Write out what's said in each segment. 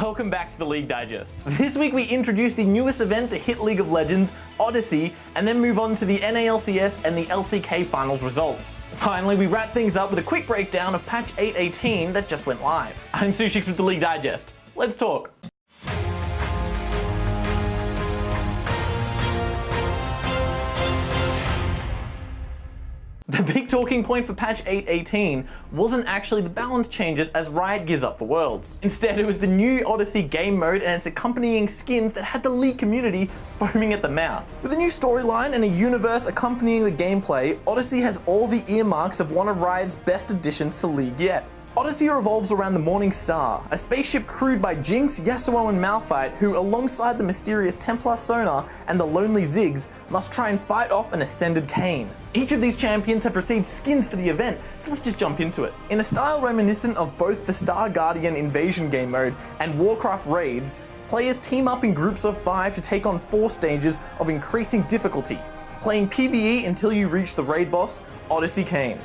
Welcome back to the League Digest. This week we introduce the newest event to hit League of Legends, Odyssey, and then move on to the NALCS and the LCK finals results. Finally, we wrap things up with a quick breakdown of patch 8.18 that just went live. I'm Sushix with the League Digest. Let's talk. The big talking point for patch 8.18 wasn't actually the balance changes as Riot gears up for Worlds. Instead, it was the new Odyssey game mode and its accompanying skins that had the League community foaming at the mouth. With a new storyline and a universe accompanying the gameplay, Odyssey has all the earmarks of one of Riot's best additions to League yet. Odyssey revolves around the Morning Star, a spaceship crewed by Jinx, Yasuo and Malphite who, alongside the mysterious Templar Sona and the lonely Ziggs, must try and fight off an ascended Kayn. Each of these champions have received skins for the event, so let's just jump into it. In a style reminiscent of both the Star Guardian Invasion game mode and Warcraft raids, players team up in groups of 5 to take on 4 stages of increasing difficulty, playing PvE until you reach the raid boss, Odyssey Kayn.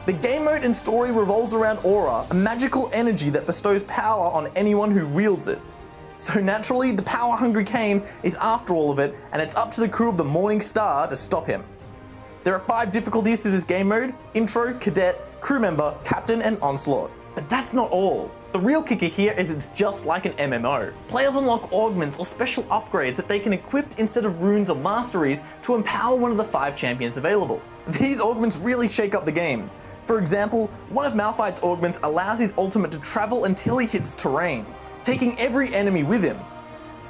The game mode and story revolves around Aura, a magical energy that bestows power on anyone who wields it. So naturally, the power-hungry Kayn is after all of it, and it's up to the crew of the Morning Star to stop him. There are 5 difficulties to this game mode: Intro, Cadet, Crew Member, Captain, and Onslaught. But that's not all. The real kicker here is it's just like an MMO. Players unlock augments or special upgrades that they can equip instead of runes or masteries to empower one of the 5 champions available. These augments really shake up the game. For example, one of Malphite's augments allows his ultimate to travel until he hits terrain, taking every enemy with him.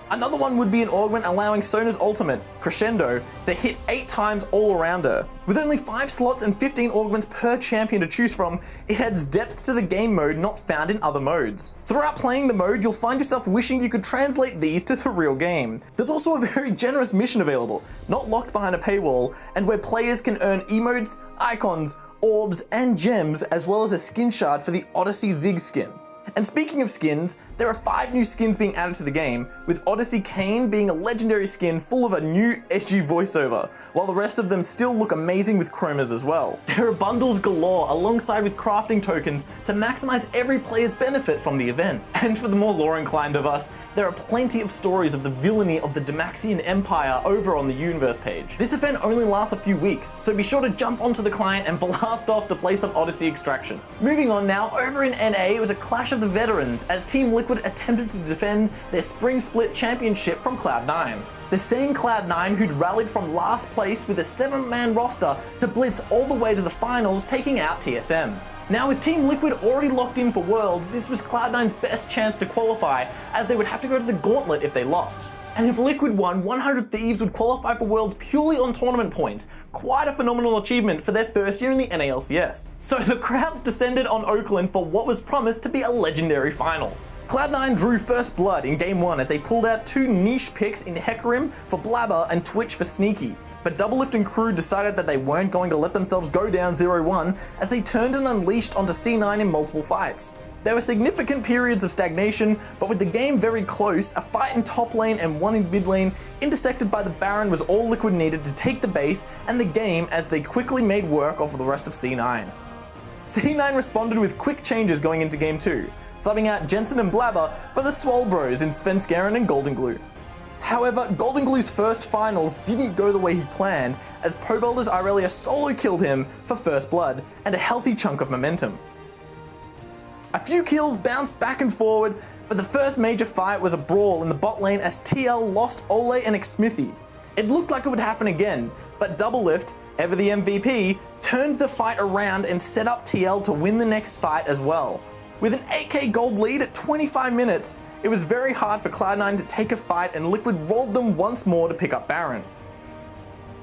Another one would be an augment allowing Sona's ultimate, Crescendo, to hit 8 times all around her. With only 5 slots and 15 augments per champion to choose from, it adds depth to the game mode not found in other modes. Throughout playing the mode, you'll find yourself wishing you could translate these to the real game. There's also a very generous mission available, not locked behind a paywall, and where players can earn emotes, icons, orbs, and gems, as well as a skin shard for the Odyssey Ziggs skin. And speaking of skins, there are 5 new skins being added to the game, with Odyssey Kayn being a legendary skin full of a new edgy voiceover, while the rest of them still look amazing with chromas as well. There are bundles galore alongside with crafting tokens to maximize every player's benefit from the event. And for the more lore-inclined of us, there are plenty of stories of the villainy of the Demaxian Empire over on the Universe page. This event only lasts a few weeks, so be sure to jump onto the client and blast off to play some Odyssey Extraction. Moving on now, over in NA, it was a clash of the veterans as Team Liquid attempted to defend their Spring Split championship from Cloud9. The same Cloud9 who'd rallied from last place with a 7-man roster to blitz all the way to the finals, taking out TSM. Now with Team Liquid already locked in for Worlds, this was Cloud9's best chance to qualify, as they would have to go to the gauntlet if they lost. And if Liquid won, 100 Thieves would qualify for Worlds purely on tournament points. Quite a phenomenal achievement for their first year in the NALCS. So the crowds descended on Oakland for what was promised to be a legendary final. Cloud9 drew first blood in Game 1 as they pulled out 2 niche picks in Hecarim for Blabber and Twitch for Sneaky. But Doublelift and crew decided that they weren't going to let themselves go down 0-1 as they turned and unleashed onto C9 in multiple fights. There were significant periods of stagnation, but with the game very close, a fight in top lane and one in mid lane intersected by the Baron was all Liquid needed to take the base and the game, as they quickly made work of the rest of C9. C9 responded with quick changes going into Game 2, subbing out Jensen and Blabber for the Swole Bros in Svenskeren and Golden Glue. However, Golden Glue's first finals didn't go the way he planned, as Pobelder's Irelia solo killed him for first blood and a healthy chunk of momentum. A few kills bounced back and forward, but the first major fight was a brawl in the bot lane as TL lost Ole and Xmithy. It looked like it would happen again, but Doublelift, ever the MVP, turned the fight around and set up TL to win the next fight as well. With an 8k gold lead at 25 minutes, it was very hard for Cloud9 to take a fight, and Liquid rolled them once more to pick up Baron.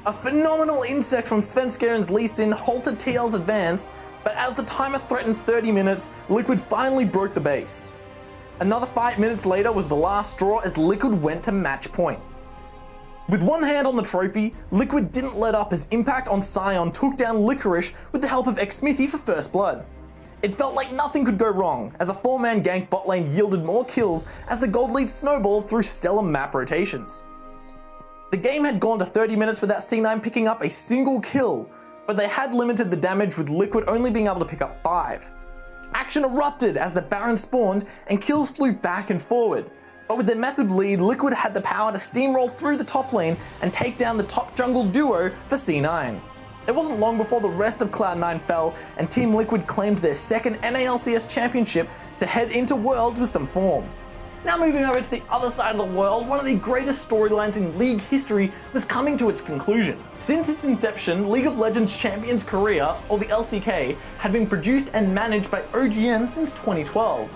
A phenomenal insect from Svenskeren's Lee Sin halted TL's advance, but as the timer threatened 30 minutes, Liquid finally broke the base. Another 5 minutes later was the last straw as Liquid went to match point. With one hand on the trophy, Liquid didn't let up as Impact on Sion took down Licorice with the help of Xmithy for first blood. It felt like nothing could go wrong, as a 4-man gank bot lane yielded more kills as the gold lead snowballed through stellar map rotations. The game had gone to 30 minutes without C9 picking up a single kill, but they had limited the damage with Liquid only being able to pick up 5. Action erupted as the Baron spawned and kills flew back and forward. But with their massive lead, Liquid had the power to steamroll through the top lane and take down the top jungle duo for C9. It wasn't long before the rest of Cloud9 fell and Team Liquid claimed their second NALCS championship to head into Worlds with some form. Now moving over to the other side of the world, one of the greatest storylines in League history was coming to its conclusion. Since its inception, League of Legends Champions Korea, or the LCK, had been produced and managed by OGN since 2012.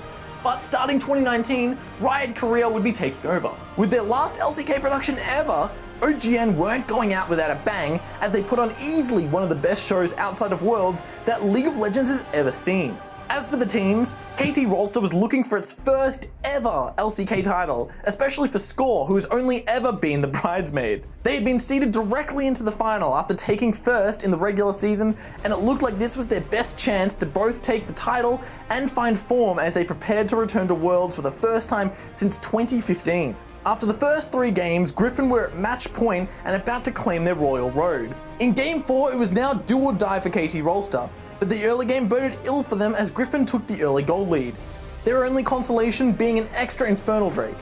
But starting 2019, Riot Korea would be taking over. With their last LCK production ever, OGN weren't going out without a bang, as they put on easily one of the best shows outside of Worlds that League of Legends has ever seen. As for the teams, KT Rolster was looking for its first ever LCK title, especially for Score, who has only ever been the bridesmaid. They had been seeded directly into the final after taking first in the regular season, and it looked like this was their best chance to both take the title and find form as they prepared to return to Worlds for the first time since 2015. After the first 3 games, Griffin were at match point and about to claim their royal road. In Game 4, it was now do or die for KT Rolster, but the early game boded ill for them as Griffin took the early gold lead, their only consolation being an extra Infernal Drake.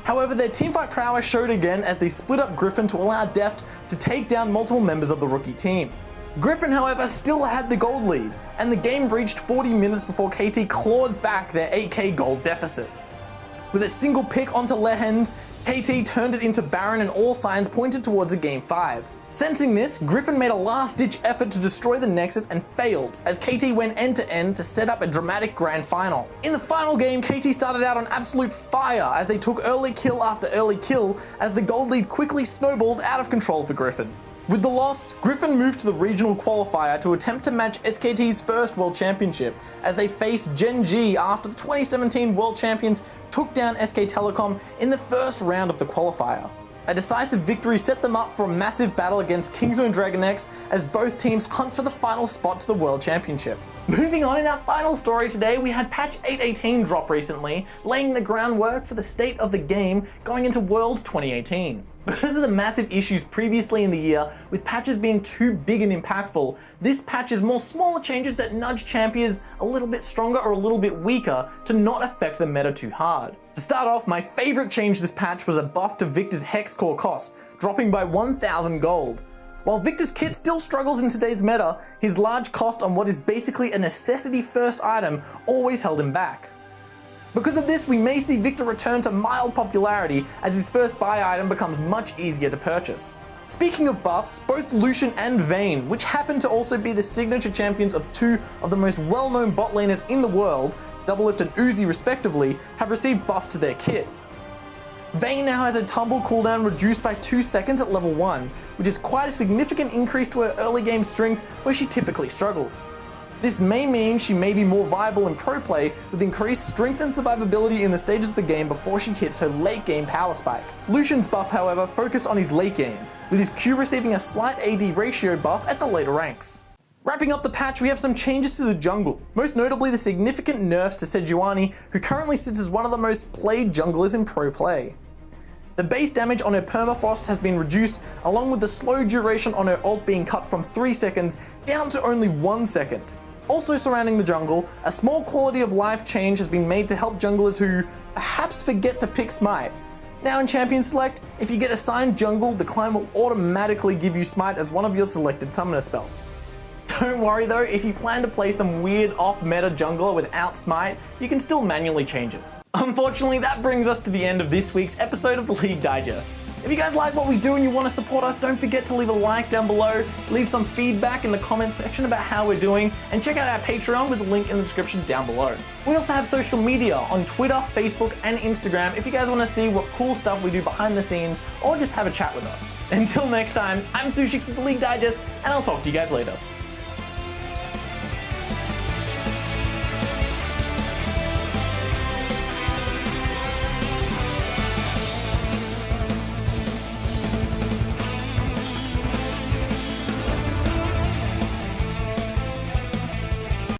However, their teamfight prowess showed again as they split up Griffin to allow Deft to take down multiple members of the rookie team. Griffin, however, still had the gold lead, and the game reached 40 minutes before KT clawed back their 8k gold deficit. With a single pick onto Lehend, KT turned it into Baron and all signs pointed towards a Game 5. Sensing this, Griffin made a last-ditch effort to destroy the Nexus and failed, as KT went end-to-end to set up a dramatic grand final. In the final game, KT started out on absolute fire as they took early kill after early kill as the gold lead quickly snowballed out of control for Griffin. With the loss, Griffin moved to the regional qualifier to attempt to match SKT's first World Championship as they faced Gen G after the 2017 World Champions took down SK Telecom in the first round of the qualifier. A decisive victory set them up for a massive battle against Kingzone Dragon X as both teams hunt for the final spot to the World Championship. Moving on, in our final story today, we had patch 8.18 drop recently, laying the groundwork for the state of the game going into Worlds 2018. Because of the massive issues previously in the year, with patches being too big and impactful, this patch is more smaller changes that nudge champions a little bit stronger or a little bit weaker to not affect the meta too hard. To start off, my favorite change this patch was a buff to Victor's Hex Core cost, dropping by 1000 gold. While Victor's kit still struggles in today's meta, his large cost on what is basically a necessity first item always held him back. Because of this, we may see Victor return to mild popularity as his first buy item becomes much easier to purchase. Speaking of buffs, both Lucian and Vayne, which happen to also be the signature champions of 2 of the most well-known bot laners in the world, Doublelift and Uzi respectively, have received buffs to their kit. Vayne now has a tumble cooldown reduced by 2 seconds at level 1, which is quite a significant increase to her early game strength where she typically struggles. This may mean she may be more viable in pro play with increased strength and survivability in the stages of the game before she hits her late game power spike. Lucian's buff, however, focused on his late game, with his Q receiving a slight AD ratio buff at the later ranks. Wrapping up the patch, we have some changes to the jungle, most notably the significant nerfs to Sejuani, who currently sits as one of the most played junglers in pro play. The base damage on her Permafrost has been reduced, along with the slow duration on her ult being cut from 3 seconds down to only 1 second. Also surrounding the jungle, a small quality of life change has been made to help junglers who perhaps forget to pick Smite. Now in Champion Select, if you get assigned jungle, the clan will automatically give you Smite as one of your selected summoner spells. Don't worry though, if you plan to play some weird off-meta jungler without Smite, you can still manually change it. Unfortunately, that brings us to the end of this week's episode of the League Digest. If you guys like what we do and you want to support us, don't forget to leave a like down below, leave some feedback in the comments section about how we're doing, and check out our Patreon with a link in the description down below. We also have social media on Twitter, Facebook, and Instagram if you guys want to see what cool stuff we do behind the scenes or just have a chat with us. Until next time, I'm Sushix with the League Digest, and I'll talk to you guys later.